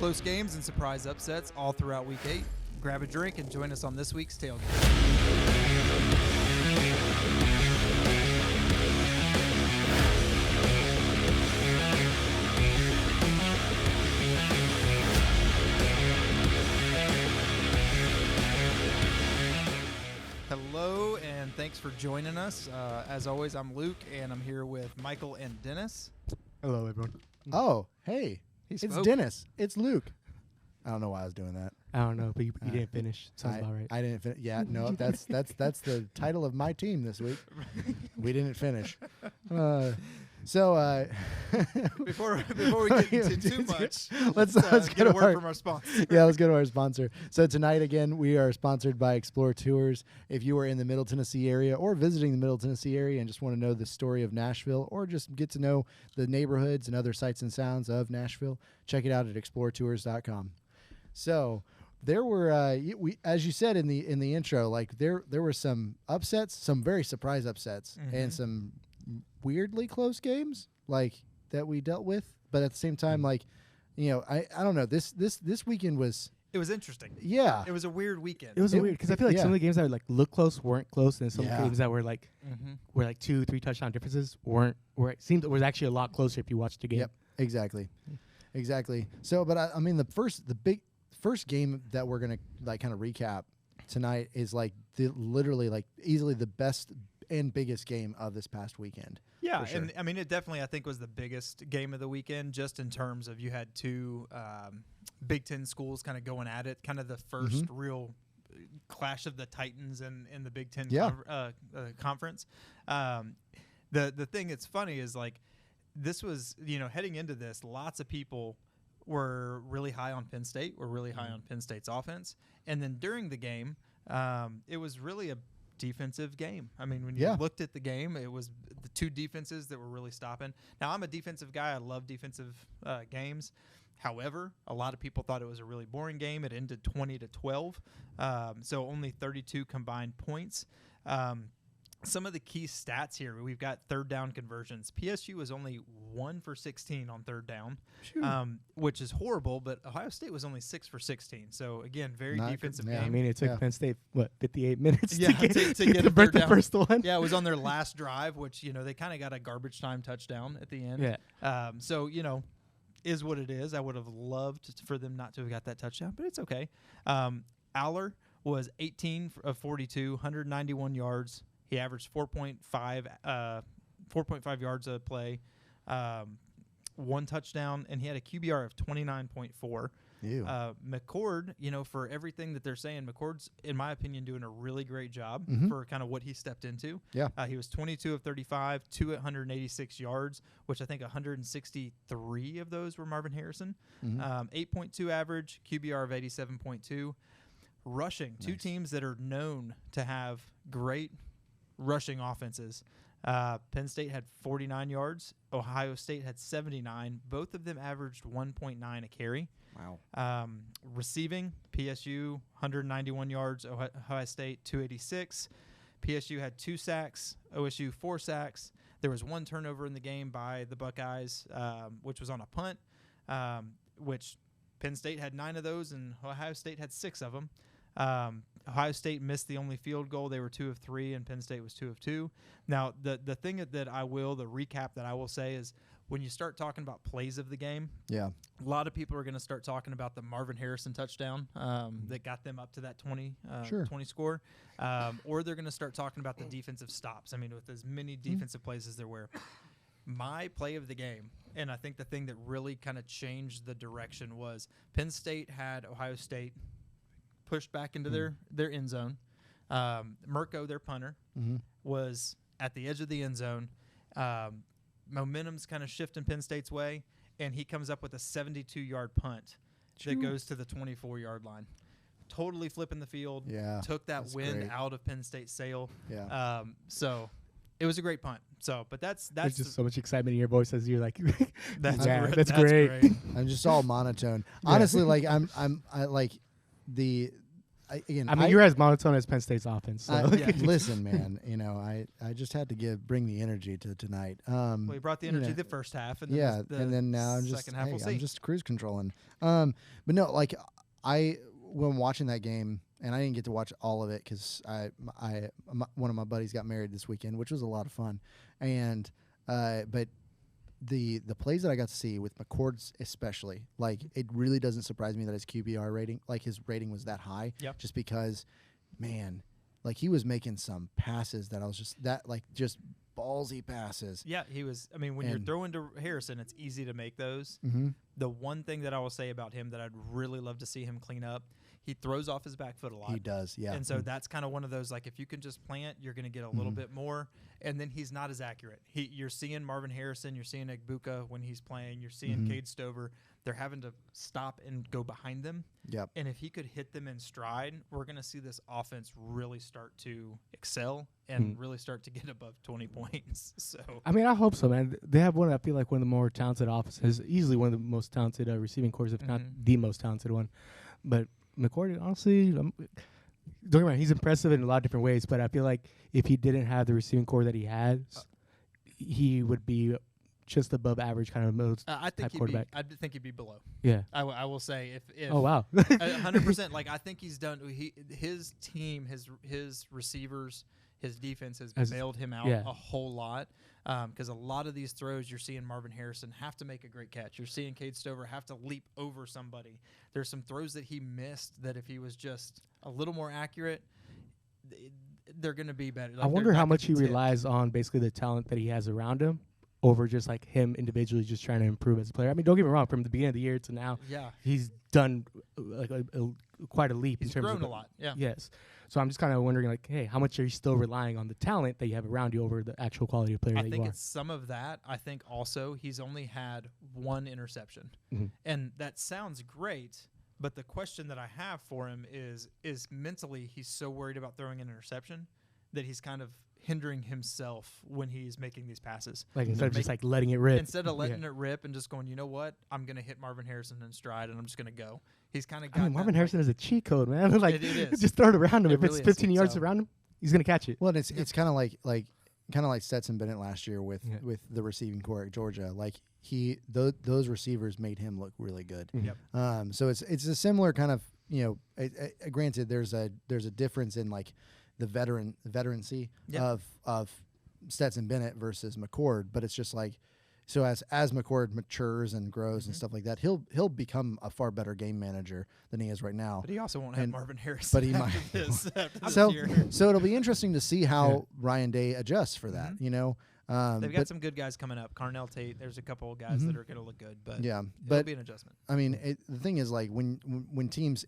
close games and surprise upsets all throughout Week 8. Grab a drink and join us on this week's Tailgate. Hello, and thanks for joining us. As always, I'm Luke, and I'm here with Michael and Dennis. Hello, everyone. Oh, hey. He It's spoke. Dennis. It's Luke. I don't know why I was doing that. I don't know, but you didn't finish. Sounds about right. I didn't finish. Yeah, no, that's the title of my team this week. We didn't finish. Before we get into too much, let's get a word from our sponsor. Yeah, let's go to our sponsor. So tonight, again, we are sponsored by Explore Tours. If you are in the Middle Tennessee area or visiting the Middle Tennessee area and just want to know the story of Nashville or just get to know the neighborhoods and other sights and sounds of Nashville, check it out at exploretours.com. So there were, as you said in the intro, like there were some upsets, some very surprise upsets, and some weirdly close games like that we dealt with. But at the same time, like, you know, I don't know. This weekend was. It was interesting. Yeah, it was a weird weekend. It was weird because I feel like some of the games that like look close weren't close, and some games that were like 2-3 touchdown differences it seemed it was actually a lot closer if you watched the game. Yep, exactly. So, but I mean, the big first game that we're gonna like kind of recap tonight is like literally like easily the best and biggest game of this past weekend. Yeah, sure. and I mean, it definitely, I think, was the biggest game of the weekend, just in terms of you had two Big Ten schools kind of going at it, kind of the first real clash of the Titans in the Big Ten conference. The thing that's funny is, like, this was, you know, heading into this, lots of people were really high on Penn State, were really high on Penn State's offense. And then during the game, it was really a defensive game. I mean, when you looked at the game, it was the two defenses that were really stopping. Now, I'm a defensive guy. I love defensive games. However, a lot of people thought it was a really boring game. It ended 20-12, so only 32 combined points. Some of the key stats here, we've got third down conversions. PSU was only 1 for 16 on third down, which is horrible, but Ohio State was only 6 for 16. So, again, very defensive game. I mean, it took Penn State, 58 minutes to get the first one? Yeah, it was on their last drive, which, you know, they kind of got a garbage time touchdown at the end. Yeah. So, you know, is what it is. I would have loved for them not to have got that touchdown, but it's okay. Aller was 18 of 42, 191 yards. He averaged 4.5 yards a play, one touchdown, and he had a QBR of 29.4. McCord, you know, for everything that they're saying, McCord's, in my opinion, doing a really great job for kind of what he stepped into. Yeah. He was 22 of 35, 186 yards, which I think 163 of those were Marvin Harrison. 8.2 average, QBR of 87.2. Rushing, two teams that are known to have great rushing offenses. Penn State had 49 yards. Ohio State had 79. Both of them averaged 1.9 a carry. Wow. Receiving, PSU 191 yards. Ohio State 286. PSU had 2 sacks. OSU 4 sacks. There was 1 turnover in the game by the Buckeyes, which was on a punt, which Penn State had 9 of those, and Ohio State had 6 of them. Ohio State missed the only field goal. They were 2 of 3, and Penn State was 2 of 2. Now, the thing the recap that I will say is when you start talking about plays of the game, a lot of people are going to start talking about the Marvin Harrison touchdown that got them up to that 20 score, or they're going to start talking about the defensive stops. I mean, with as many defensive plays as there were. My play of the game, and I think the thing that really kind of changed the direction, was Penn State had Ohio State pushed back into their end zone. Mirko, their punter, was at the edge of the end zone. Momentum's kind of shifting Penn State's way, and he comes up with a 72-yard punt that goes to the 24-yard line. Totally flipping the field. Yeah, took that wind great. Out of Penn State's sail. Yeah. So it was a great punt. So, but that's There's just so much excitement in your voice as you're like, that's great. I'm just all monotone. Honestly, like I you're as monotone as Penn State's offense. So. Listen, man, I just had to bring the energy to tonight. Well, you brought the energy the first half, and then and then now I'm just I'm just cruise controlling. But no, like when watching that game, and I didn't get to watch all of it because one of my buddies got married this weekend, which was a lot of fun, and but. The plays that I got to see with McCord especially, like it really doesn't surprise me that his QBR rating, like his rating was that high. Yep. Just because, man, like he was making some passes that I was just ballsy passes. Yeah, he was. I mean, when you're throwing to Harrison, it's easy to make those. Mm-hmm. The one thing that I will say about him that I'd really love to see him clean up, he throws off his back foot a lot. He does, yeah. And so that's kind of one of those, like, if you can just plant, you're going to get a little bit more. And then he's not as accurate. You're seeing Marvin Harrison, you're seeing Egbuka when he's playing, you're seeing Cade Stover. They're having to stop and go behind them. Yep. And if he could hit them in stride, we're going to see this offense really start to excel and really start to get above 20 points. So I mean, I hope so, man. They have I feel like one of the more talented offenses, easily one of the most talented receiving corps, if not the most talented one. But McCord, honestly, don't get me wrong, he's impressive in a lot of different ways, but I feel like if he didn't have the receiving corps that he has, he would be just above average kind of most type quarterback. I think he'd be below. Yeah. I will say if oh, wow. 100%, like I think he's done his team, his receivers, his defense has bailed him out a whole lot. Because a lot of these throws you're seeing Marvin Harrison have to make a great catch. You're seeing Cade Stover have to leap over somebody. There's some throws that he missed that if he was just a little more accurate, they're going to be better. Like I wonder how much he relies on basically the talent that he has around him over just like him individually just trying to improve as a player. I mean, don't get me wrong, from the beginning of the year to now, he's done like quite a leap. He's in terms grown of a lot, yeah. Yes. So I'm just kind of wondering, like, hey, how much are you still relying on the talent that you have around you over the actual quality of player that you are? I think it's some of that. I think also he's only had one interception. And that sounds great, but the question that I have for him is mentally he's so worried about throwing an interception that he's kind of hindering himself when he's making these passes. Like instead of just like letting it rip. Instead of letting it rip and just going, you know what, I'm going to hit Marvin Harrison in stride and I'm just going to go. He's kind of got Marvin Harrison is a cheat code, man. Like it is. Just throw it around him. It If really it's 15 yards around him, he's going to catch it. Well, it's kind of like Stetson Bennett last year with the receiving corps at Georgia. Like those receivers made him look really good. Yep. So it's a similar kind of, granted there's a difference in like the veterancy of Stetson Bennett versus McCord, but it's just like, so as McCord matures and grows and stuff like that, he'll become a far better game manager than he is right now. But he also won't have Marvin Harrison. But he might. So it'll be interesting to see how Ryan Day adjusts for that. They've got some good guys coming up. Carnell Tate. There's a couple of guys that are going to look good, but it'll be an adjustment. I mean, the thing is, like when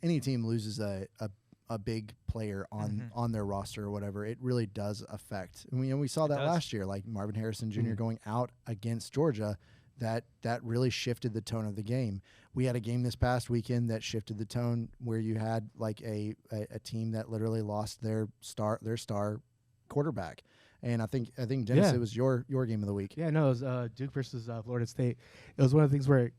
any team loses a big player on their roster or whatever, it really does affect. We saw that last year, like Marvin Harrison Jr. going out against Georgia, that really shifted the tone of the game. We had a game this past weekend that shifted the tone where you had like a team that literally lost their star quarterback. And I think Dennis, it was your game of the week. Yeah, no, it was Duke versus Florida State. It was one of the things where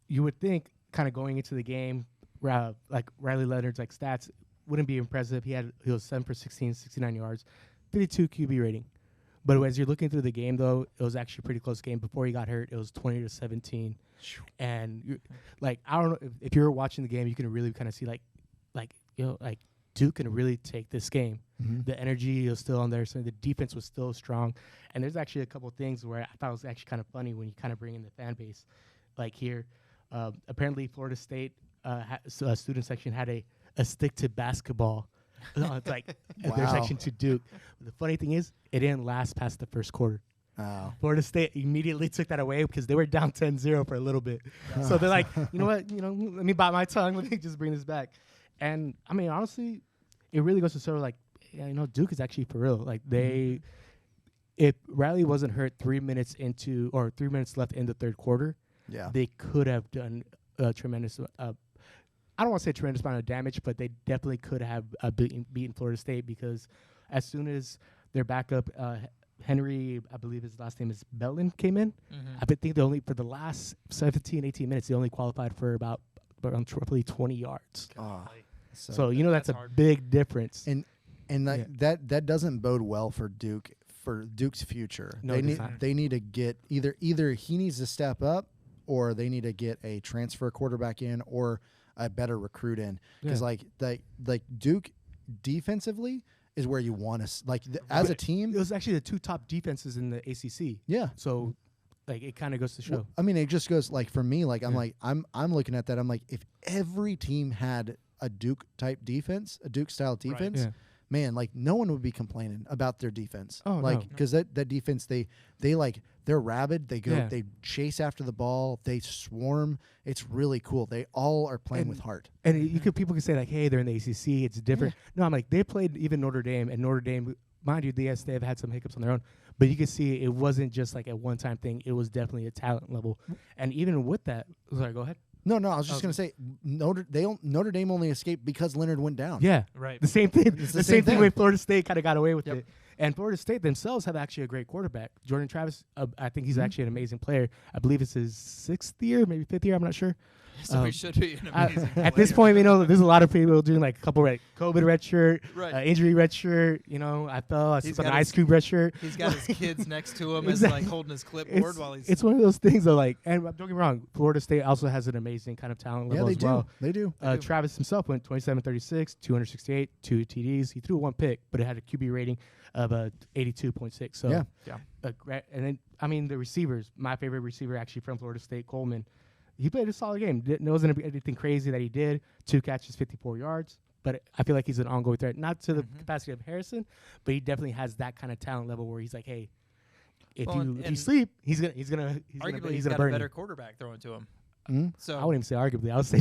you would think kind of going into the game, like Riley Leonard's like stats wouldn't be impressive. He was 7 for 16, 69 yards, 52 QB rating. But as you're looking through the game, though, it was actually a pretty close game. Before he got hurt, it was 20-17. And I don't know if you were watching the game, you can really kind of see like Duke can really take this game. The energy was still on there, so the defense was still strong. And there's actually a couple of things where I thought it was actually kind of funny when you kind of bring in the fan base. Like here, apparently Florida State student section had a stick to basketball. It's like their section to Duke. The funny thing is, it didn't last past the first quarter. Oh. Florida State immediately took that away because they were down 10-0 for a little bit. So they're like, you know what? Let me bite my tongue. Let me just bring this back. And I mean, honestly, it really goes to sort of like, Duke is actually for real. Like if Riley wasn't hurt 3 minutes left in the third quarter, they could have done a tremendous. I don't want to say a tremendous amount of damage, but they definitely could have beaten Florida State because as soon as their backup, Henry, I believe his last name is Belton, came in, I think they only, for the last 17, 18 minutes, they only qualified for about roughly 20 yards. So you know that's a hard. big difference. And that doesn't bode well for Duke's future. No, it does not. They need to get either he needs to step up, or they need to get a transfer quarterback in, or a better recruit in. Because like Duke defensively is where you want to as a team. It was actually the 2 top defenses in the ACC. Yeah. So like it kind of goes to show. Well, I mean, it just goes like for me. Like I'm looking at that. I'm like, if every team had a Duke type defense, a Duke style defense. Right. Yeah. Man, like no one would be complaining about their defense. Oh, like no. because that defense, they're rabid. They go, they chase after the ball. They swarm. It's really cool. They all are playing with heart. And people can say like, hey, they're in the ACC. It's different. Yeah. No, I'm like, they played even Notre Dame, and Notre Dame, mind you, yes, they've had some hiccups on their own, but you can see it wasn't just like a one-time thing. It was definitely a talent level. And even with that, sorry, go ahead. No, I was just going to say Notre Dame only escaped because Leonard went down. Yeah, right. The same thing. It's the same thing when Florida State kind of got away with it. And Florida State themselves have actually a great quarterback. Jordan Travis, I think he's actually an amazing player. I believe it's his 6th year, maybe 5th year. I'm not sure. So he should be an amazing player. At this point, there's a lot of people doing like a couple COVID red shirt, injury red shirt. I slept on an ice cube red shirt. He's got his kids next to him as like holding his clipboard while he's. It's one of those things that like, and don't get me wrong, Florida State also has an amazing kind of talent level as well. They do. Travis himself went 27-36, 268, 2 TDs. He threw 1 pick, but it had a QB rating of 82.6. So yeah. And then the receivers. My favorite receiver actually from Florida State, Coleman. He played a solid game. It wasn't anything crazy that he did. 2 catches, 54 yards. But I feel like he's an ongoing threat, not to the capacity of Harrison, but he definitely has that kind of talent level where he's like, hey, if you sleep, he's gonna arguably he's got burn a better you. quarterback throwing to him. Mm-hmm. So I wouldn't even say arguably. I would say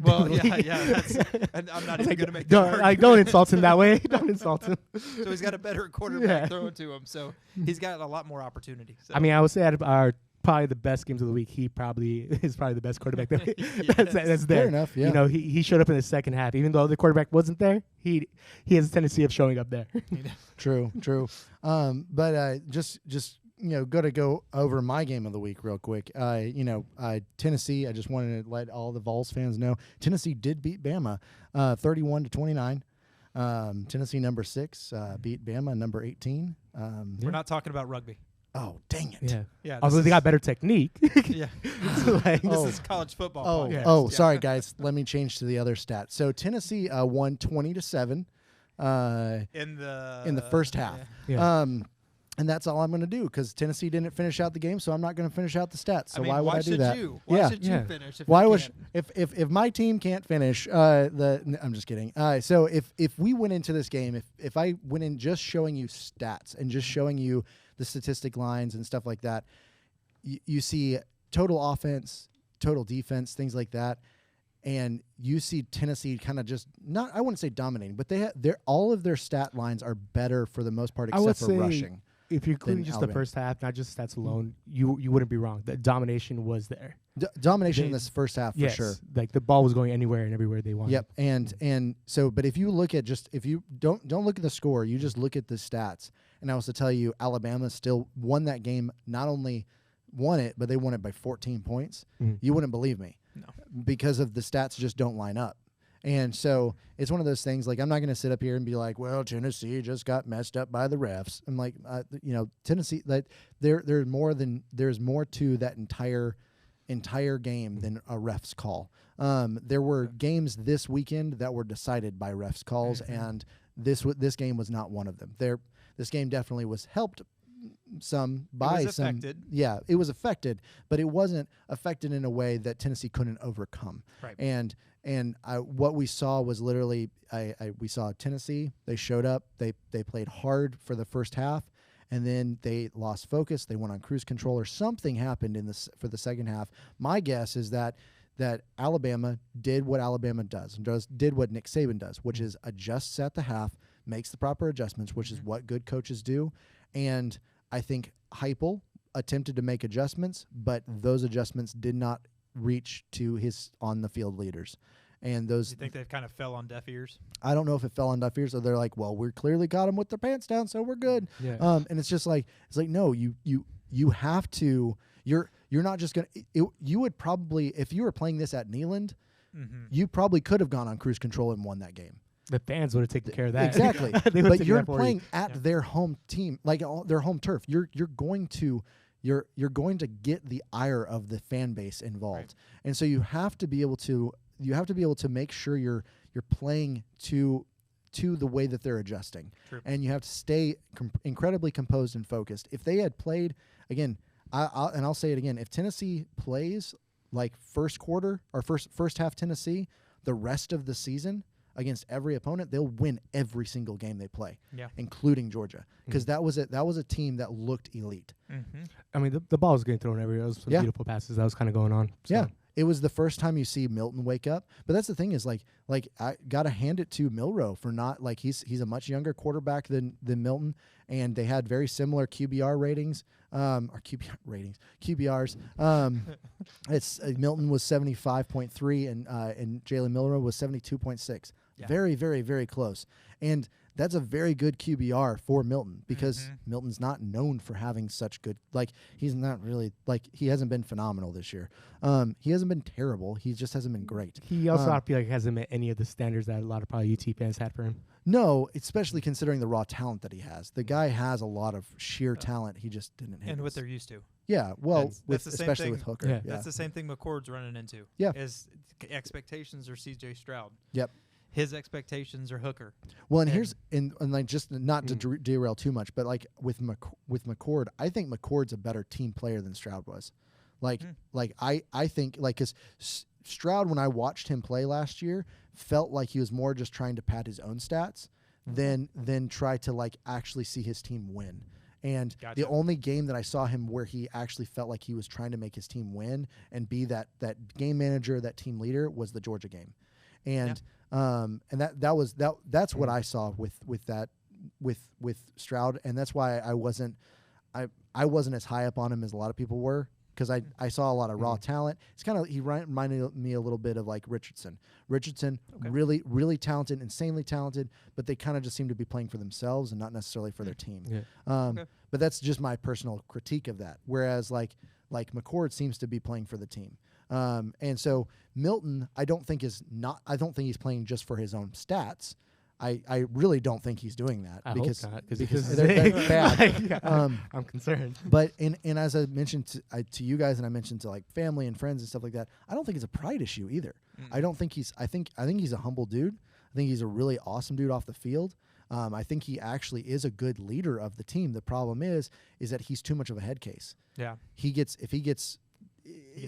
and I'm not even gonna make that don't insult him that way. Don't insult him. So he's got a better quarterback throwing to him. So he's got a lot more opportunity. So. I mean, I would say out of our probably the best games of the week, he probably is probably the best quarterback that's there. Fair enough, yeah. He showed up in the second half. Even though the quarterback wasn't there, he has a tendency of showing up there. True. But just go over my game of the week real quick. Tennessee, I just wanted to let all the Vols fans know, Tennessee did beat Bama 31-29. Tennessee number 6 beat Bama number 18. We're not talking about rugby. Oh, dang it. Yeah. Although they got better technique. Yeah. This is college football. Sorry, guys. Let me change to the other stat. So Tennessee won 20-7 in the first half. Yeah. And that's all I'm going to do because Tennessee didn't finish out the game, so I'm not going to finish out the stats. So why would I do that? Why should you finish? If my team can't finish, I'm just kidding. So if we went into this game, if I went in just showing you stats and just showing you the statistic lines and stuff like that, you see total offense, total defense, things like that, and you see Tennessee kind of just not, I wouldn't say dominating, but all of their stat lines are better for the most part except for rushing. If you're including just the first half, not just stats alone, you wouldn't be wrong. The domination was there. Domination in this first half for sure. Like the ball was going anywhere and everywhere they wanted. Yep. And so, but if you look at if you don't look at the score, you just look at the stats. And I was to tell you, Alabama still won that game. Not only won it, but they won it by 14 points. Mm-hmm. You wouldn't believe me. No. Because of the stats just don't line up. And so it's one of those things, like, I'm not going to sit up here and be like, well, Tennessee just got messed up by the refs. I'm like, Tennessee, that there's more to that entire game than a ref's call. There were games this weekend that were decided by refs calls, and this game was not one of them. This game definitely was helped some by some. Affected. Yeah, it was affected, but it wasn't affected in a way that Tennessee couldn't overcome. Right. And what we saw was literally, we saw Tennessee. They showed up. They played hard for the first half, and then they lost focus. They went on cruise control, or something happened for the second half. My guess is that Alabama did what Alabama did what Nick Saban does, which is adjusts at the half, makes the proper adjustments, which is what good coaches do. And I think Heupel attempted to make adjustments, but those adjustments did not reach to his on-the-field leaders. And those, you think they kind of fell on deaf ears? I don't know if it fell on deaf ears, or they're like, well, we clearly got them with their pants down, so we're good. Yeah. And it's like no, you have to. You're not just gonna. You would probably, if you were playing this at Neyland, you probably could have gone on cruise control and won that game. The fans would have taken care of that. Exactly. They would've But taken you're that for you. playing at their home team, like their home turf. You're going to get the ire of the fan base involved, Right. and so you have to be able to make sure you're playing to the way that they're adjusting. True. And you have to stay incredibly composed and focused. If they had played again, I'll say it again, if Tennessee plays like first quarter or first half Tennessee the rest of the season against every opponent, they'll win every single game they play, including Georgia, because that was a team that looked elite. Mm-hmm. I mean, the ball was getting thrown everywhere. It was some beautiful passes that was kind of going on. So. Yeah. It was the first time you see Milton wake up. But that's the thing is, like I got to hand it to Milroe for not, like, he's a much younger quarterback than Milton, and they had very similar QBR ratings, QBRs. It's Milton was 75.3 and Jalen Milroe was 72.6. Yeah. Very, very, very close. And that's a very good QBR for Milton, because Milton's not known for having such good, like, he's not really, like, he hasn't been phenomenal this year. He hasn't been terrible. He just hasn't been great. He also, I feel like, hasn't met any of the standards that a lot of probably UT fans had for him. No, especially considering the raw talent that he has. The guy has a lot of sheer talent. He just didn't hit. And what they're used to. Yeah, well, That's the same especially thing. with Hooker. Yeah. That's the same thing McCord's running into. Yeah. Is expectations are C.J. Stroud. Yep. His expectations are Hooker. Well, and And- here's and like, just not to derail too much, but like with McCord, I think McCord's a better team player than Stroud was. Like I think, like, because Stroud, when I watched him play last year, felt like he was more just trying to pad his own stats than try to, like, actually see his team win. And Gotcha. the only game that I saw him where he actually felt like he was trying to make his team win and be that game manager, that team leader, was the Georgia game. And that's what I saw with Stroud, and that's why I wasn't as high up on him as a lot of people were, because I saw a lot of raw talent. It's kind of, he reminded me a little bit of like Richardson. Really, really talented, insanely talented, but they kind of just seem to be playing for themselves and not necessarily for their team. Yeah. But that's just my personal critique of that. Whereas like McCord seems to be playing for the team. And so Milton, I don't think he's playing just for his own stats. I really don't think he's doing that, I because hope not, because they're bad. I'm concerned. But and as I mentioned to you guys, and I mentioned to, like, family and friends and stuff like that, I don't think it's a pride issue either. I don't think I think he's a humble dude. I think he's a really awesome dude off the field. I think he actually is a good leader of the team. The problem is that he's too much of a head case. Yeah. He gets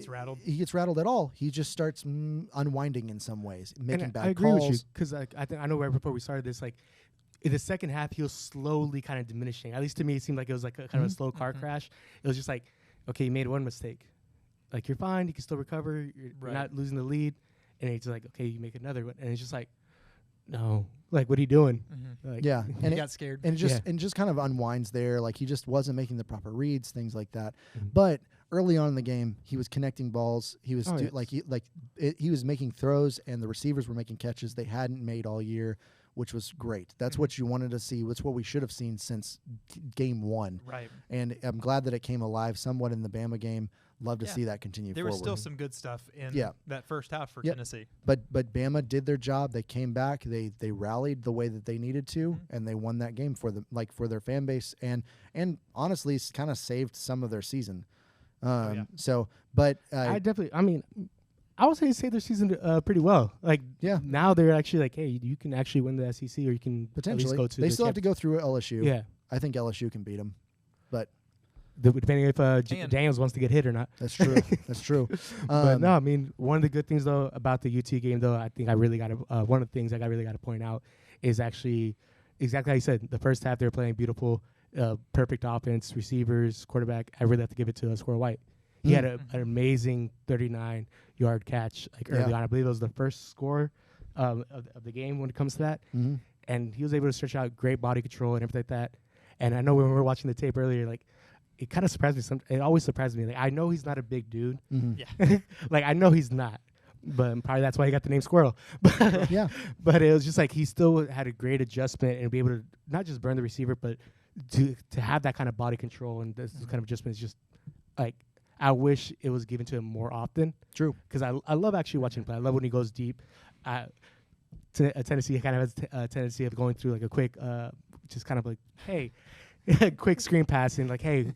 rattled. He gets rattled at all. He just starts unwinding in some ways, making And bad I agree calls. with you, because I know right before we started this, like, in the second half, he was slowly kind of diminishing. At least to me, it seemed like it was like a kind of a slow car crash. It was just like, okay, you made one mistake. Like, you're fine. You can still recover. You're not losing the lead. And it's like, okay, you make another one. And it's just like, no. Like, what are you doing? Like, Yeah, And he got scared. and just kind of unwinds there. Like, he just wasn't making the proper reads, things like that. Mm-hmm. But early on in the game, he was connecting balls. He was yes. he was making throws, and the receivers were making catches they hadn't made all year, which was great. That's what you wanted to see. That's what we should have seen since game one. Right. And I'm glad that it came alive somewhat in the Bama game. Love to see that continue There forward. was still some good stuff in that first half for Yep. Tennessee. But Bama did their job. They came back. They rallied the way that they needed to, and they won that game for their fan base, and honestly, kind of saved some of their season. So, but I would say save their season pretty well. Like, now they're actually like, hey, you can actually win the SEC, or you can potentially at least go to they the still have to go through LSU. Yeah. I think LSU can beat them, but depending if Daniels wants to get hit or not. that's true. That's true. But no, I mean, one of the good things though about the UT game, though, I think I really got to one of the things I really got to point out is actually exactly how you said. The first half they were playing beautiful, perfect offense, receivers, quarterback. I really have to give it to Square White. He had an amazing 39-yard catch early on. I believe it was the first score of the game when it comes to that. Mm-hmm. And he was able to stretch out great body control and everything like that. And I know when we were watching the tape earlier, like, it kind of surprised me. It always surprised me. Like, I know he's not a big dude. Mm-hmm. Yeah. Like, I know he's not. But probably that's why he got the name Squirrel. Yeah. But it was just like he still had a great adjustment and be able to not just burn the receiver, but to have that kind of body control and this kind of adjustment is just like, I wish it was given to him more often. True. Because I love actually watching him play. I love when he goes deep. Tennessee kind of has a tendency of going through like a quick, just kind of like, hey, quick screen passing, like, hey,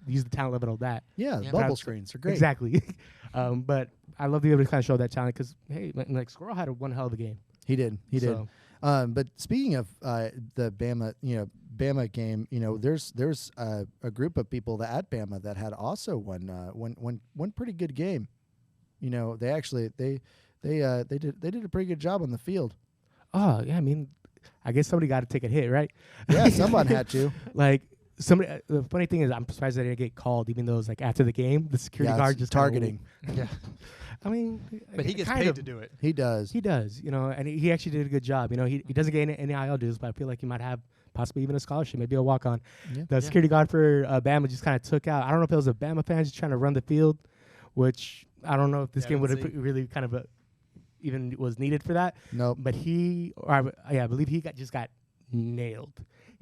use the talent level of that. Yeah, Yeah. bubble screens are great. Exactly. But I love to be able to kind of show that talent because, hey, like Squirrel had one hell of a game. He did. He did. So, But speaking of the Bama game, there's a group of people that at Bama that had also one pretty good game. They actually they did a pretty good job on the field. oh, yeah, I mean, I guess somebody got to take a hit, right? Yeah, someone had to. Like, somebody. The funny thing is, I'm surprised they didn't get called, even though it was like after the game, the security guard it's just targeting. Yeah. I mean, But he gets kind paid of, to do it. He does. He does, and he actually did a good job. He doesn't get any IL dues, but I feel like he might have possibly even a scholarship, maybe a walk on. Yeah. The security guard for Bama just kind of took out. I don't know if it was a Bama fan just trying to run the field, which I don't know if this Yeah, game would let's have see. really kind of even was needed for that. Nope. But I believe he just got nailed.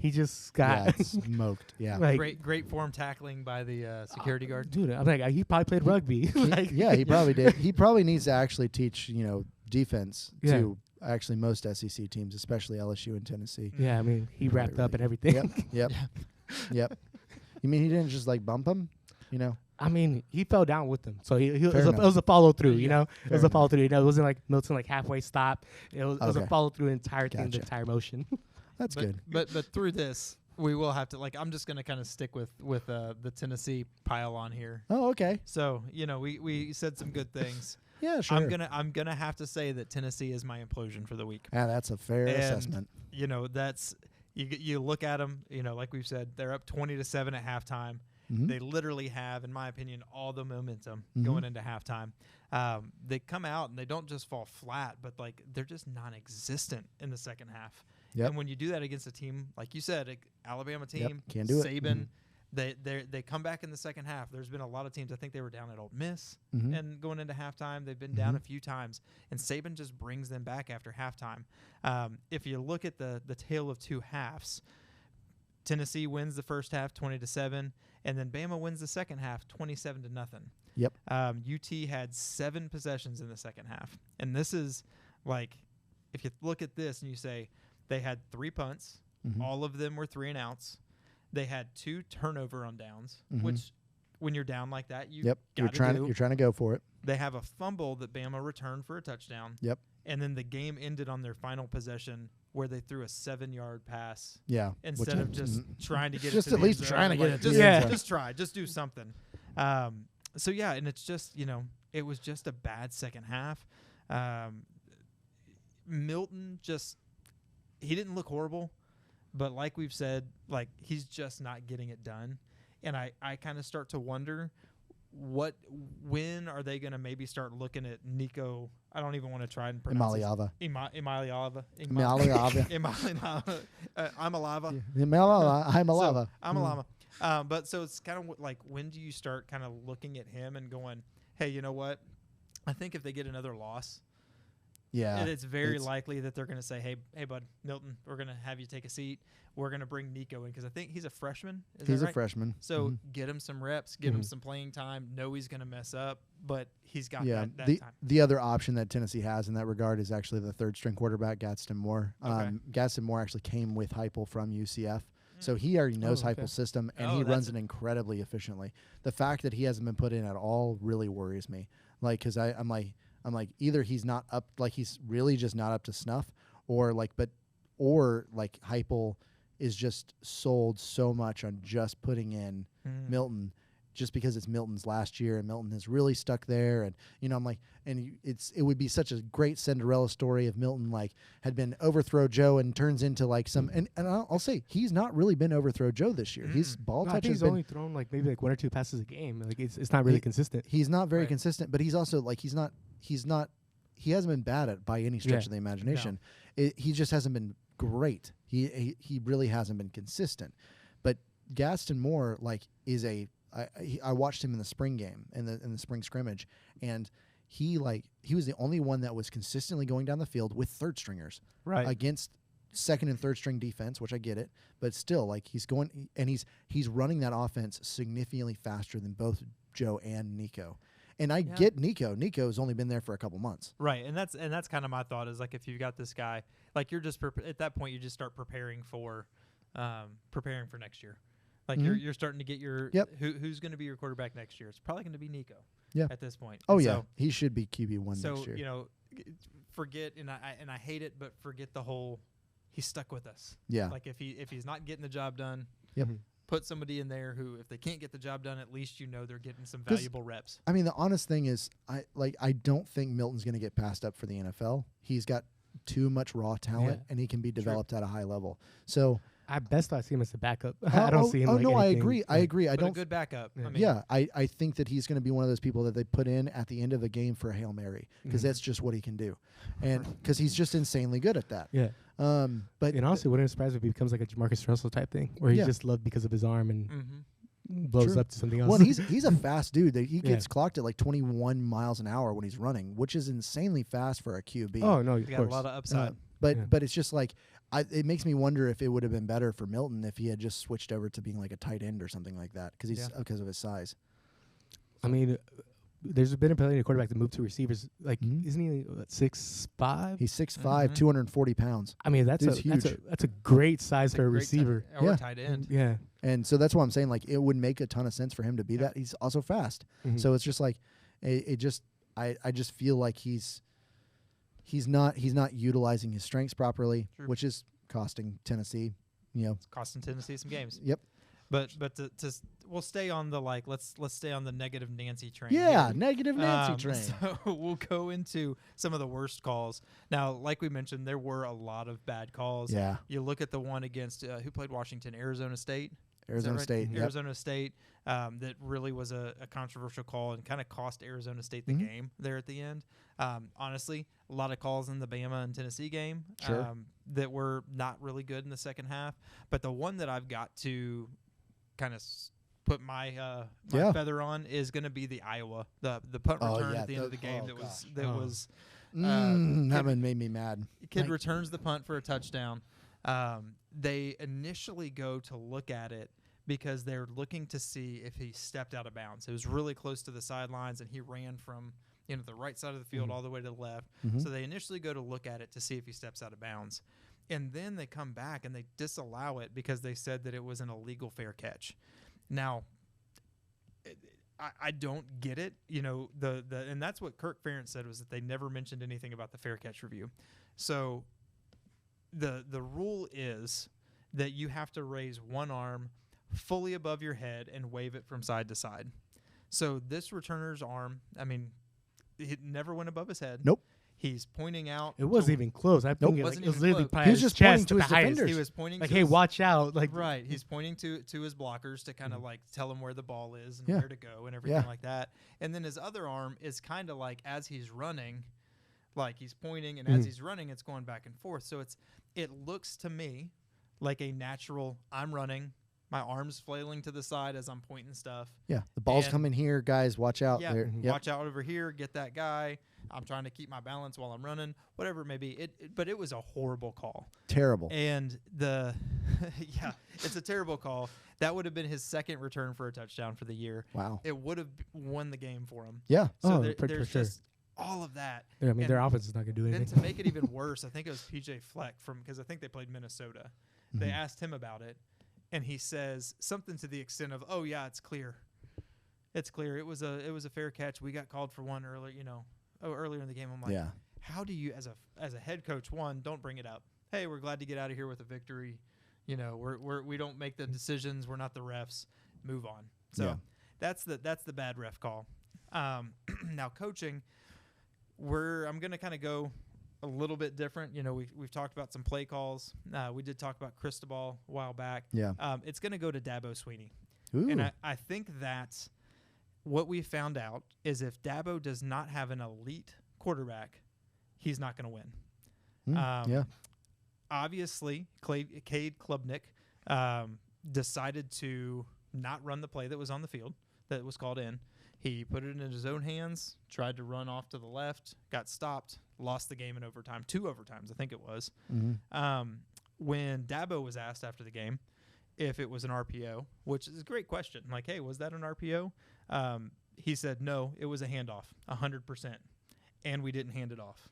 He just got Smoked. Yeah. like, Great form tackling by the security guard. dude. I'm like, he probably played rugby. Like, Yeah, he probably did. He probably needs to actually teach, defense Yeah. to actually most SEC teams, especially LSU and Tennessee. yeah, I mean, he Probably wrapped up really- and everything. Yep. Yep. You mean he didn't just like bump him? I mean, he fell down with them, so it Fair enough. was a follow through. Yeah, It was a follow through. It wasn't like Milton like halfway stop. It was a Okay. follow through the entire thing, the Gotcha. entire motion. That's good. But through this, we will have to I'm just gonna kind of stick with the Tennessee pile on here. Oh, okay. So we said some good things. Yeah, sure. I'm gonna have to say that Tennessee is my implosion for the week. Yeah, that's a fair And, assessment. That's you look at them. Like we've said, they're up 20-7 at halftime. Mhm. They literally have, in my opinion, all the momentum Mhm. going into halftime. They come out and they don't just fall flat, but like they're just non-existent in the second half. Yep. And when you do that against a team like you said, Alabama team, can't do it. Saban, Mhm. they come back in the second half. There's been a lot of teams. I think they were down at Ole Miss, Mhm. and going into halftime, they've been down Mhm. a few times, and Saban just brings them back after halftime. If you look at the tale of two halves, Tennessee wins the first half 20-7, and then Bama wins the second half 27-0. Yep. UT had 7 possessions in the second half, and this is like, if you look at this and you say they had 3 punts, Mhm. all of them were 3 and outs. They had 2 turnover on downs, Mhm. which when you're down like that, you Yep. You're gotta do. trying to go for it. They have a fumble that Bama returned for a touchdown. Yep. And then the game ended on their final possession where they threw a 7-yard pass Yeah. instead of just trying to get Just it to at the least end zone. trying to get Like, it to just, the end zone. just try. Just do something. So, yeah, and it's just, it was just a bad second half. Milton he didn't look horrible, but like we've said, like he's just not getting it done. And I kind of start to wonder when are they going to maybe start looking at Nico? I don't even want to try and pronounce his- Imaliava. Imaliava. Imaliava. I'm a lava. I'm a lava. I'm a llama. But so it's kind of like, when do you start kind of looking at him and going, hey, you know what? I think if they get another loss, Yeah. it's very likely that they're going to say, hey, bud, Milton, we're going to have you take a seat. We're going to bring Nico in because I think he's a freshman. He's that a right? freshman. So Mhm. get him some reps, give him Mhm. some playing time. Know he's going to mess up, but he's got Yeah, that the time. the other option that Tennessee has in that regard is actually the third string quarterback, Gadsden Moore. Okay. Gadsden Moore actually came with Heupel from UCF, so he already knows Oh, okay. Heupel's system and Oh, he that's runs it incredibly efficiently. The fact that he hasn't been put in at all really worries me. Like, because I'm like either he's not up, like he's really just not up to snuff, or like Heupel is just sold so much on just putting in Milton just because it's Milton's last year and Milton has really stuck there. And, I'm like, it would be such a great Cinderella story if Milton like had been overthrow Joe and turns into like some, and I'll say he's not really been overthrow Joe this year. His ball No, I touch think has he's been, only thrown like maybe like 1 or 2 passes a game. Like it's not really consistent. he's not very Right. consistent, but he's also like, he hasn't been bad at by any stretch Yeah. of the imagination. He just hasn't been great. He really hasn't been consistent. But Gadsden Moore is I watched him in the spring game in the spring scrimmage, and he was the only one that was consistently going down the field with third stringers against second and third string defense, which I get it, but still he's going and he's running that offense significantly faster than both Joe and Nico. And I get Nico. Nico's only been there for a couple months. Right, and that's kind of my thought is like if you've got this guy, like you're just at that point you just start preparing for next year. Like you're starting to get your who's going to be your quarterback next year. It's probably going to be Nico. Yeah. At this point. Oh and yeah, so, he should be QB1 next year. So forget and I hate it, but forget the whole. He's stuck with us. Yeah. Like if he's not getting the job done. Yep. Put somebody in there who, if they can't get the job done, at least they're getting some valuable reps. I mean, the honest thing is, I don't think Milton's going to get passed up for the NFL. He's got too much raw talent, and he can be developed at a high level. So I best I see him as a backup. I don't see him. No, I agree. I agree. I don't. A good backup. Yeah. I think that he's going to be one of those people that they put in at the end of a game for a Hail Mary because that's just what he can do, and because he's just insanely good at that. Yeah. But and honestly, wouldn't surprise if he becomes like a Jamarcus Russell type thing, where he's just loved because of his arm and blows up to something else. Well, he's a fast dude. He gets clocked at like 21 miles an hour when he's running, which is insanely fast for a QB. Oh no, he got a lot of upside. But it's just like it makes me wonder if it would have been better for Milton if he had just switched over to being like a tight end or something like that because of his size. I mean, there's been a plenty of quarterback that moved to receivers. Like, isn't he 6'5"? He's 6'5", 240 pounds. I mean, that's huge. That's a great size for a receiver. Or tight end. Yeah. And so that's why I'm saying, like, it would make a ton of sense for him to be that. He's also fast. So it's just like I just feel like he's not utilizing his strengths properly, which is costing Tennessee, It's costing Tennessee some games. Yep. But we'll stay on the let's stay on the negative Nancy train. Yeah, here. negative Nancy train. So we'll go into some of the worst calls. Now, like we mentioned, there were a lot of bad calls. Yeah. You look at the one against who played Washington, Arizona State. Arizona State. Yep. Arizona State. That really was a controversial call and kind of cost Arizona State the game there at the end. Honestly, a lot of calls in the Bama and Tennessee game that were not really good in the second half. But the one that I've got to kind of put my feather on is going to be the Iowa, the punt return at the end of the game. That was that one made me mad. Kid returns the punt for a touchdown. They initially go to look at it because they're looking to see if he stepped out of bounds. It was really close to the sidelines, and he ran from the right side of the field all the way to the left. So they initially go to look at it to see if he steps out of bounds. And then they come back and they disallow it because they said that it was an illegal fair catch. Now, I don't get it. And that's what Kirk Ferentz said, was that they never mentioned anything about the fair catch review. So the rule is that you have to raise one arm fully above your head and wave it from side to side. So this returner's arm, I mean, it never went above his head. Nope. He's pointing out. It wasn't even close. I think it it wasn't was even literally close. He was just pointing to his defenders. He was pointing like, to hey, his, watch out. Like, right. He's pointing to his blockers to kind of like tell him where the ball is and where to go and everything like that. And then his other arm is kind of like as he's running, like he's pointing, and as he's running, it's going back and forth. So it looks to me like a natural, I'm running, my arm's flailing to the side as I'm pointing stuff. Yeah, the ball's coming here, guys. Watch out. Yeah, there. Watch out over here. Get that guy. I'm trying to keep my balance while I'm running. Whatever it may be. But it was a horrible call. Terrible. And it's a terrible call. That would have been his second return for a touchdown for the year. Wow. It would have won the game for him. Yeah. So there's just all of that. I mean, their offense is not going to do anything. Then to make it even worse, I think it was PJ Fleck because I think they played Minnesota. They asked him about it. And he says something to the extent of, "Oh yeah, it's clear. It's clear. It was a fair catch. We got called for one earlier, earlier in the game." I'm like, how do you, as a head coach, don't bring it up? Hey, we're glad to get out of here with a victory. We don't make the decisions. We're not the refs. Move on. So that's the bad ref call. Now coaching, I'm gonna kind of go a little bit different. We've talked about some play calls. We did talk about Cristobal a while back. Yeah. It's going to go to Dabo Sweeney. Ooh. And I think that what we found out is if Dabo does not have an elite quarterback, he's not going to win. Obviously, Cade Klubnik decided to not run the play that was on the field that was called in. He put it in his own hands, tried to run off to the left, got stopped, lost the game in overtime, 2 overtimes, I think it was. When Dabo was asked after the game if it was an RPO, which is a great question, like, hey, was that an RPO? he said, no, it was a handoff, 100%, and we didn't hand it off.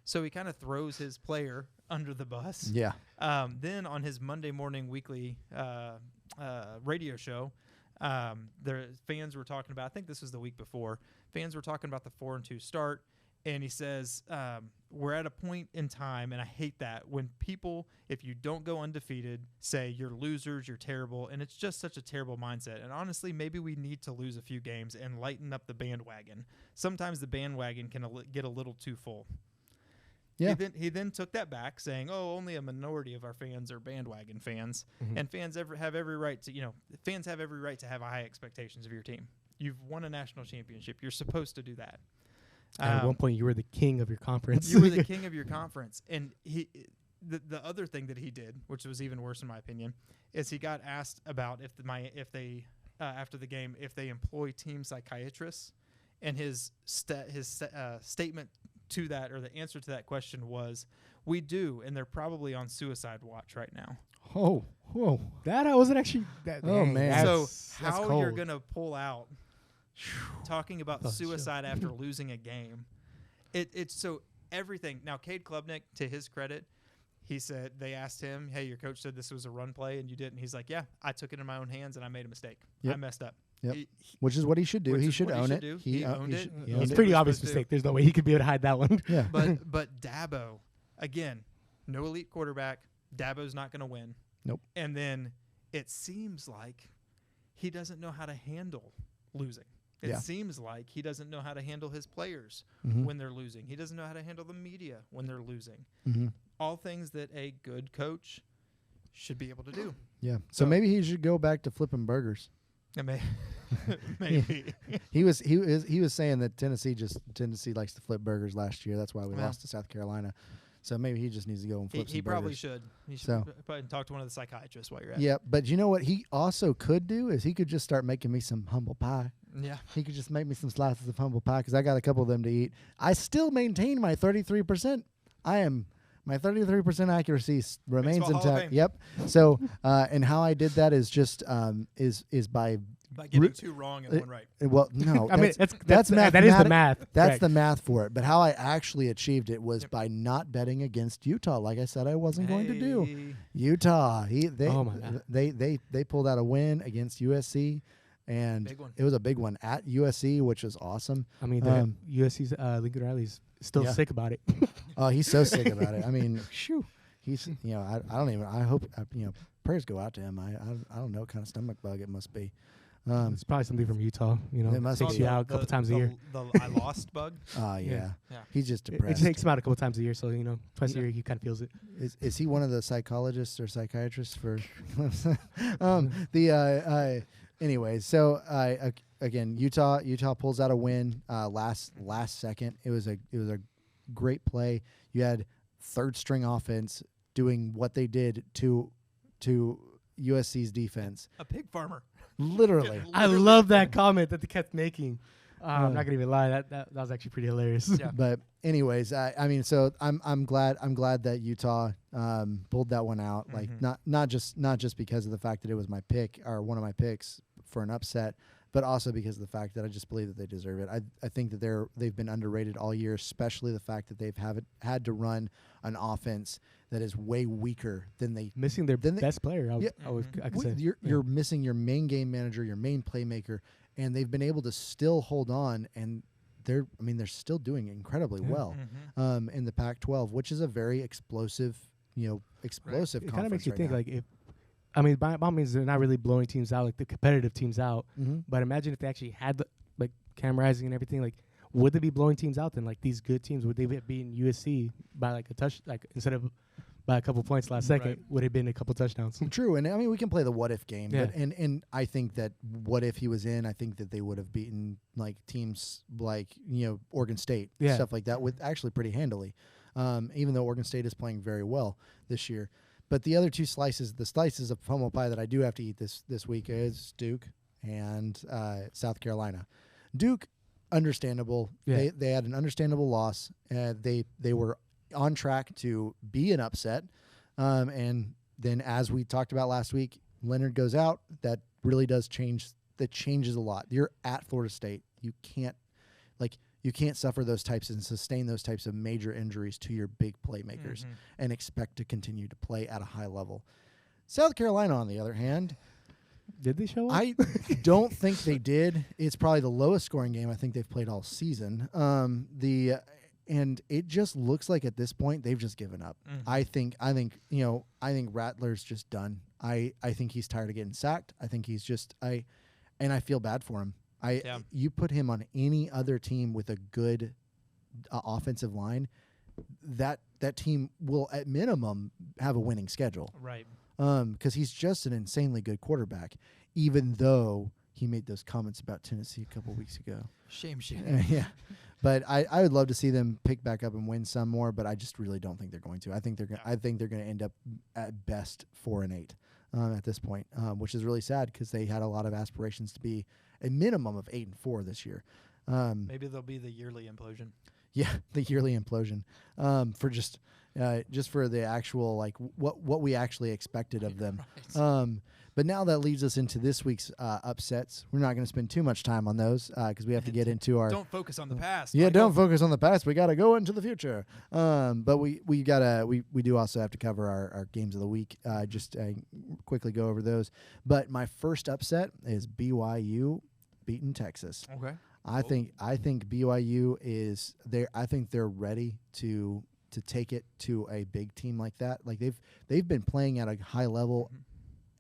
So he kind of throws his player under the bus. Yeah. Then on his Monday morning weekly radio show, the fans were talking about, I think this was the week before, fans were talking about the 4-2 start, and he says, we're at a point in time, and I hate that, when people, if you don't go undefeated, say you're losers, you're terrible, and it's just such a terrible mindset. And honestly, maybe we need to lose a few games and lighten up the bandwagon. Sometimes the bandwagon can get a little too full. Yeah. He then took that back, saying, "Oh, only a minority of our fans are bandwagon fans, and fans have every right to, fans have every right to have high expectations of your team. You've won a national championship. You're supposed to do that." At one point, you were the king of your conference. You were the king of your conference, and the other thing that he did, which was even worse in my opinion, is he got asked about if they after the game if they employ team psychiatrists, and his statement to that, or the answer to that question was, "We do, and they're probably on suicide watch right now." Oh, whoa! That I wasn't actually. Man! So that's how cold. you're gonna pull out talking about suicide after losing a game? It's so everything. Now, Cade Klubnik, to his credit, he said they asked him, "Hey, your coach said this was a run play and you didn't." He's like, "Yeah, I took it in my own hands and I made a mistake. Yep. I messed up." Yep. Which is what he should do. He should own it. He owned it. It's a pretty obvious mistake. There's no way he could be able to hide that one. Yeah. But Dabo, again, no elite quarterback. Dabo's not going to win. Nope. And then it seems like he doesn't know how to handle losing. It seems like he doesn't know how to handle his players when they're losing. He doesn't know how to handle the media when they're losing. All things that a good coach should be able to do. Yeah. So maybe he should go back to flipping burgers. Maybe. He was saying that Tennessee likes to flip burgers last year. That's why we lost to South Carolina. So maybe he just needs to go and flip some burgers. He probably should. He should probably talk to one of the psychiatrists while you're at it. Yeah, but you know what he also could do is he could just start making me some humble pie. Yeah. He could just make me some slices of humble pie because I got a couple of them to eat. I still maintain my 33%. My 33% accuracy remains intact. Yep. So, and how I did that is just is by getting two wrong and one right. Well, no, I mean that's math. That is the math. That's Correct. the math for it. But how I actually achieved it was by not betting against Utah, like I said I wasn't going to do. Utah, they pulled out a win against USC. And it was a big one at USC, which was awesome. I mean, USC's Lincoln Riley's still sick about it. Oh, he's so sick about it. I mean, he's I don't even. I hope prayers go out to him. I don't know what kind of stomach bug it must be. It's probably something from Utah. It must takes be. you out a couple times a year. The I lost bug. Yeah. He's just depressed. It takes him out a couple times a year, so twice a year he kind of feels it. Is he one of the psychologists or psychiatrists for? Anyway, so again, Utah pulls out a win last second. It was a great play. You had third string offense doing what they did to USC's defense. A pig farmer. Literally. I love that comment that they kept making. I'm not gonna even lie. That was actually pretty hilarious. Yeah. But anyways, I mean, so I'm glad that Utah pulled that one out. Like not just because of the fact that it was my pick or one of my picks for an upset, but also because of the fact that I just believe that they deserve it. I think that they've been underrated all year, especially the fact that they've had to run an offense that is way weaker than they missing their best player. I could say you're missing your main game manager, your main playmaker. And they've been able to still hold on, and they're still doing incredibly well in the Pac-12, which is a very explosive conference. It kind of makes you think now. like by all means they're not really blowing teams out, like the competitive teams out. But imagine if they actually had the camerizing and everything. Like, would they be blowing teams out then? Like these good teams, would they be beating USC by like a touch? Like instead of by a couple points last second, would it have been a couple touchdowns? True, and I mean we can play the what if game, Yeah. but and I think that what if he was in, I think that they would have beaten like teams like Oregon State, stuff like that, with actually pretty handily. Even though Oregon State is playing very well this year, but the other two slices of humble pie that I do have to eat this week is Duke and South Carolina. Duke, understandable. Yeah. They had an understandable loss. They were on track to be an upset, and then as we talked about last week, Leonard goes out. That really does change. That changes a lot. You're at Florida State. you can't suffer those types and sustain those types of major injuries to your big playmakers and expect to continue to play at a high level. South Carolina, on the other hand, did they show up? I don't think they did. It's probably the lowest scoring game I think they've played all season. And it just looks like at this point they've just given up. I think Rattler's just done. I think he's tired of getting sacked. I think he's just and I feel bad for him. You put him on any other team with a good offensive line, that team will at minimum have a winning schedule. Right. Because he's just an insanely good quarterback, even though he made those comments about Tennessee a couple weeks ago. Shame. Yeah. But I would love to see them pick back up and win some more, but I just really don't think they're going to. I think they're going to end up at best 4-8 at this point, which is really sad because they had a lot of aspirations to be a minimum of 8-4 this year. Maybe they'll be the yearly implosion. Yeah, the yearly implosion for just for the actual what we actually expected of them. Right. But now that leads us into this week's upsets. We're not going to spend too much time on those because we have to get into our. Don't focus on the past. Yeah, don't focus on the past. We got to go into the future. But we do also have to cover our games of the week. Just quickly go over those. But my first upset is BYU beating Texas. Okay. I think BYU is there. I think they're ready to take it to a big team like that. Like they've been playing at a high level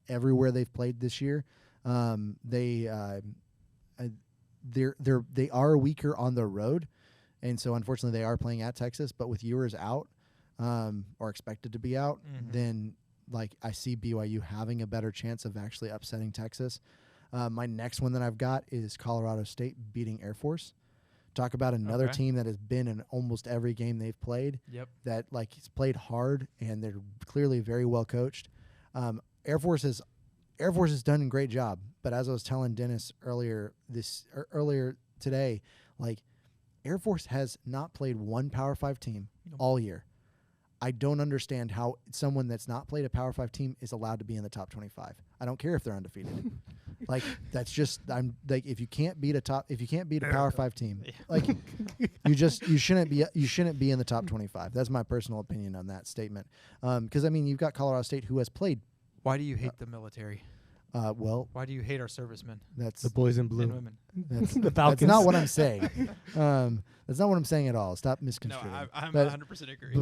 everywhere they've played this year. They are weaker on the road, and so unfortunately they are playing at Texas. But with Ewers out or expected to be out, then I see BYU having a better chance of actually upsetting Texas. My next one that I've got is Colorado State beating Air Force. Talk about another team that has been in almost every game they've played. Yep. That it's played hard and they're clearly very well coached. Air Force has done a great job, but as I was telling Dennis earlier today, Air Force has not played one Power 5 team all year. I don't understand how someone that's not played a Power 5 team is allowed to be in the top 25. I don't care if they're undefeated. That's just if you can't beat a Power 5 team, you shouldn't be in the top 25. That's my personal opinion on that statement. Because you've got Colorado State who has played. Why do you hate the military? Why do you hate our servicemen? That's the boys in blue. And women. That's the Falcons. That's not what I'm saying. That's not what I'm saying at all. Stop misconstruing. No, I'm 100% agree.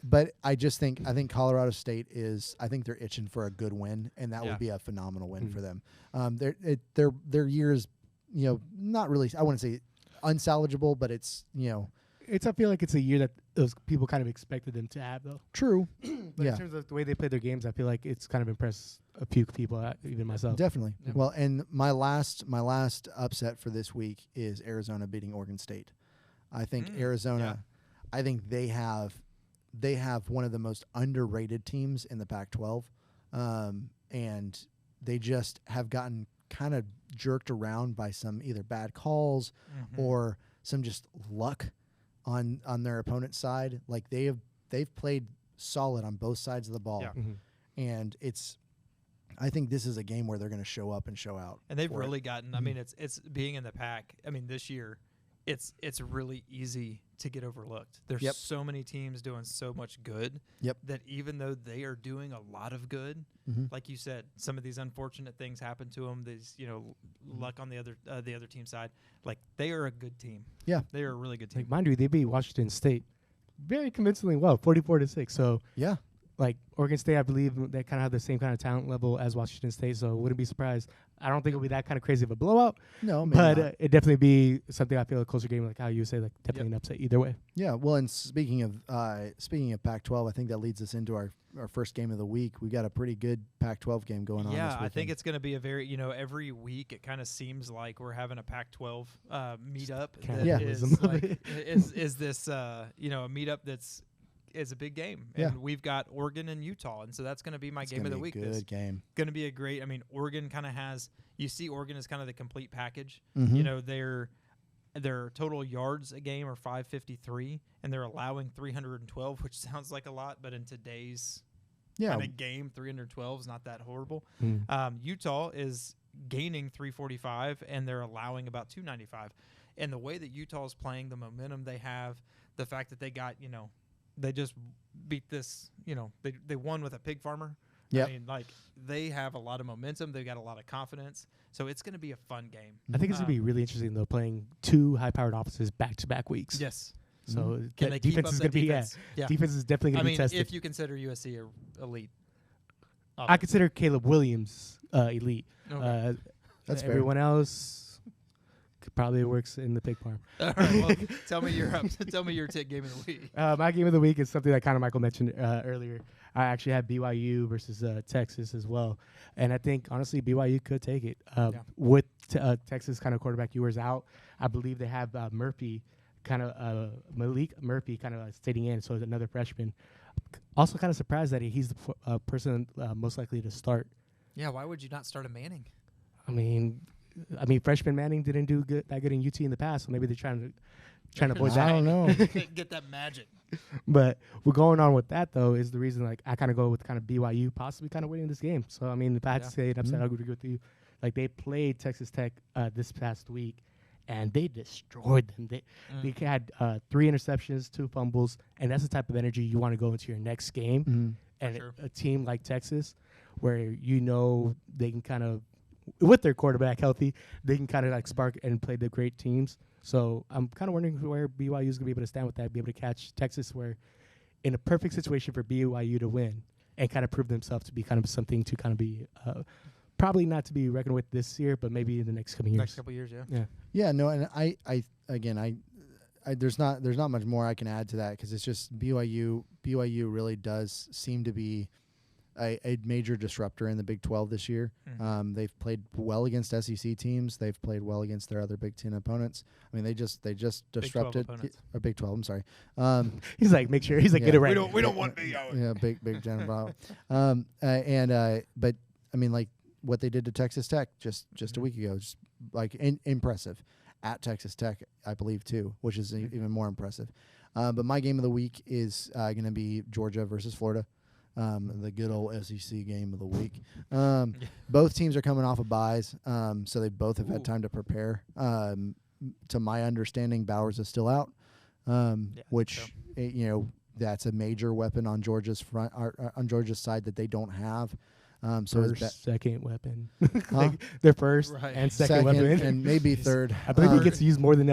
But I think Colorado State is. I think they're itching for a good win, and that would be a phenomenal win for them. Their years, not really. I wouldn't say unsalvageable, but it's. I feel like it's a year that those people kind of expected them to have, though. True. But in terms of the way they play their games, I feel like it's kind of impressed a few people, even myself. Definitely. Yeah. Well, and my last upset for this week is Arizona beating Oregon State. I think Arizona. I think they have one of the most underrated teams in the Pac-12, and they just have gotten kind of jerked around by some either bad calls or some just luck on their opponent's side. They've played solid on both sides of the ball, and I think this is a game where they're going to show up and show out. And they've really gotten. It's being in the pack. This year, it's really easy to get overlooked. There's so many teams doing so much good that even though they are doing a lot of good, like you said, some of these unfortunate things happen to them. These luck on the other team side. They are a good team. Yeah, they are a really good team. Mind you, they beat Washington State very convincingly well, 44-6. So yeah. Oregon State, I believe they kind of have the same kind of talent level as Washington State, so wouldn't be surprised. I don't think it'll be that kind of crazy of a blowout. No, but it definitely be something. I feel a closer game, like how you say, definitely an upset either way. Yeah. Well, and speaking of Pac-12, I think that leads us into our first game of the week. We've got a pretty good Pac-12 game going on. Yeah, I think it's going to be a very every week it kind of seems like we're having a Pac-12 meetup. Is this a meetup that's is a big game, and we've got Oregon and Utah, and so that's going to be my game of the week. Good game. Going to be a great. Oregon kind of has. You see, Oregon is kind of the complete package. Their total yards a game are 553, and they're allowing 312, which sounds like a lot, but in today's kind of game, 312 is not that horrible. Utah is gaining 345, and they're allowing about 295. And the way that Utah's playing, the momentum they have, the fact that they got, they just beat this, they won with a pig farmer. Yep. I mean, like, they have a lot of momentum. They've got a lot of confidence. So it's going to be a fun game. I think it's going to be really interesting, though, playing two high-powered offenses back-to-back weeks. Yes. So Can they keep defense up is that going to be defense? Yeah. defense is definitely going to be tested. If you consider USC elite. I consider Caleb Williams elite. Okay. That's fair. Everyone else probably works in the pig farm. All right, well, tell me your game of the week. My game of the week is something that kind of Michael mentioned earlier. I actually had BYU versus Texas as well, and I think honestly BYU could take it with Texas kind of quarterback Ewers out. I believe they have Murphy, Malik Murphy, kind of sitting in, so another freshman. Also, kind of surprised that he's the person most likely to start. Yeah, why would you not start a Manning? I mean, freshman Manning didn't do that good in UT in the past, so maybe they're trying to avoid that. I don't know. Get that magic. But we're going on with that, though, is the reason, like, I kind of go with kind of BYU possibly kind of winning this game. So, I mean, if I had to say it upset, I would agree with you. Like, they played Texas Tech this past week, and they destroyed them. They had 3 interceptions, 2 fumbles, and that's the type of energy you want to go into your next game. Mm-hmm. And Sure. a team like Texas, where they can kind of, with their quarterback healthy, they can kind of like spark and play the great teams. So I'm kind of wondering where BYU is going to be able to stand with that, be able to catch Texas, where in a perfect situation for BYU to win and kind of prove themselves to be kind of something to kind of be probably not to be reckoned with this year, but maybe in the next coming years. Next couple years, yeah. Yeah, no, and I there's not much more I can add to that because it's just BYU really does seem to be a major disruptor in the Big 12 this year. Mm-hmm. They've played well against SEC teams. They've played well against their other Big 10 opponents. I mean, they just disrupted or Big 12. I'm sorry. He's like, make sure he's like, get it right. We don't want BYU. Yeah, Big 10. But I mean, like what they did to Texas Tech just a week ago, just like impressive. At Texas Tech, I believe too, which is even more impressive. But my game of the week is going to be Georgia versus Florida. The good old SEC game of the week. Both teams are coming off of byes, so they both have had time to prepare. To my understanding, Bowers is still out, which that's a major weapon on Georgia's front, on Georgia's side that they don't have. So second weapon, like their first and second weapon, and maybe third. I believe he gets used more than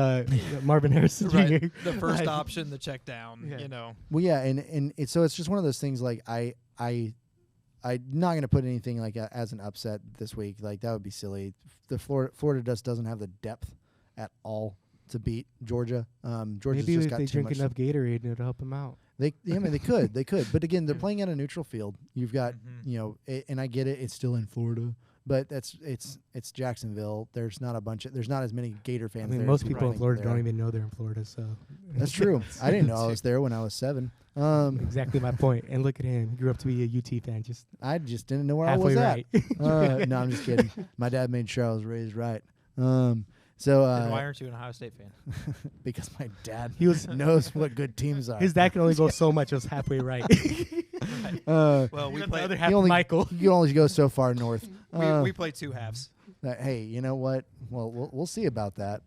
Marvin Harrison Jr. Right. The first option, the check down. Well, yeah, and it's just one of those things. Like I'm not going to put anything like as an upset this week. Like that would be silly. The Florida just doesn't have the depth at all to beat Georgia. Georgia's maybe just if got they too drink much. enough Gatorade, it'll help them out. They could. But again, they're playing at a neutral field. You've got, and I get it. It's still in Florida, but it's Jacksonville. There's not as many Gator fans. I mean, there most as people in think Florida there don't are. even know they're in Florida, so That's true. I didn't know I was there when I was 7. exactly my point. And look at him. He grew up to be a UT fan. I just didn't know where halfway I was right. at. No, I'm just kidding. My dad made sure I was raised right. So Then why aren't you an Ohio State fan? because my dad He was knows what good teams are. his dad can only go so much. It was halfway right. Well, we The play. other half, Michael. You can only go so far north. We play 2 halves. Hey, you know what? Well, we'll see about that.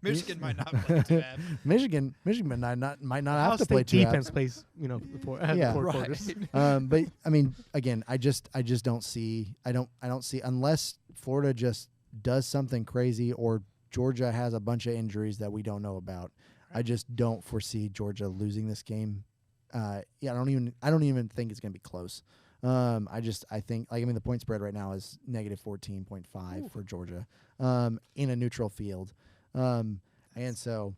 Michigan might not play 2 halves. Michigan might not Ohio have to play State 2 halves. defense plays, four Yeah. quarters. But I mean, again, I just don't see. I don't see unless Florida just does something crazy or Georgia has a bunch of injuries that we don't know about. I just don't foresee Georgia losing this game. I don't even think it's going to be close. I think the point spread right now is -14.5 for Georgia in a neutral field. And so,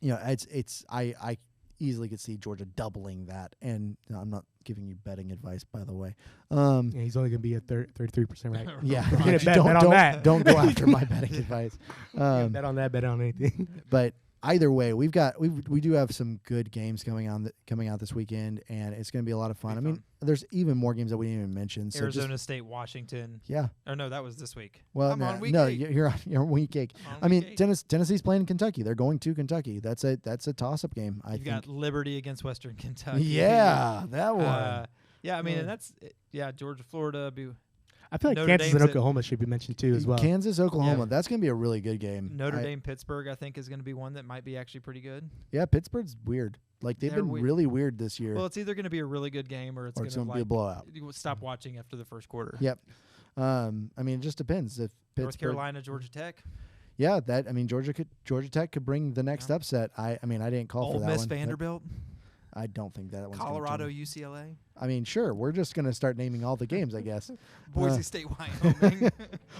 I easily could see Georgia doubling that. And I'm not giving you betting advice, by the way. Yeah, he's only going to be at 33% right. Yeah, You're gonna bet on that. Don't go after my betting advice. Bet on that, bet on anything. But either way, we do have some good games coming out this weekend, and it's going to be a lot of fun. I mean, there's even more games that we didn't even mention. So Arizona State, Washington. Yeah. Or no, that was this week. Well, I'm on week no, 8. you're on week 8. On week 8. Tennessee's playing Kentucky. They're going to Kentucky. That's a toss-up game. I You've think. got Liberty against Western Kentucky. Yeah, that one. Yeah, I mean, and that's Georgia, Florida. I feel like Notre Kansas Dame's and at- Oklahoma should be mentioned too as well. Kansas, Oklahoma. Yeah. That's going to be a really good game. Notre Dame, Pittsburgh, I think, is going to be one that might be actually pretty good. Yeah, Pittsburgh's weird. Like, they've They're been weird. really weird this year. Well, it's either going to be a really good game or it's Or going it's to gonna be a blowout. You will stop watching after the first quarter. Yep. I mean, it just depends. If Pittsburgh, North Carolina, Georgia Tech, yeah, Georgia Tech could bring the next upset. I mean, I didn't call for Ole that Miss, one. but Vanderbilt, I don't think that one's gonna Colorado, turn. UCLA, I mean, sure, we're just going to start naming all the games, I guess. Boise State, Wyoming,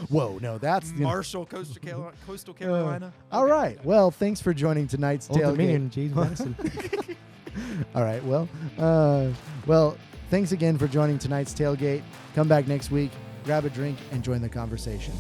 Whoa, no, that's Marshall, Coastal Carolina. all Okay, right. okay. Well, thanks for joining tonight's Old tailgate. Dominion, James Madison. All right. Well, thanks again for joining tonight's tailgate. Come back next week, grab a drink, and join the conversation.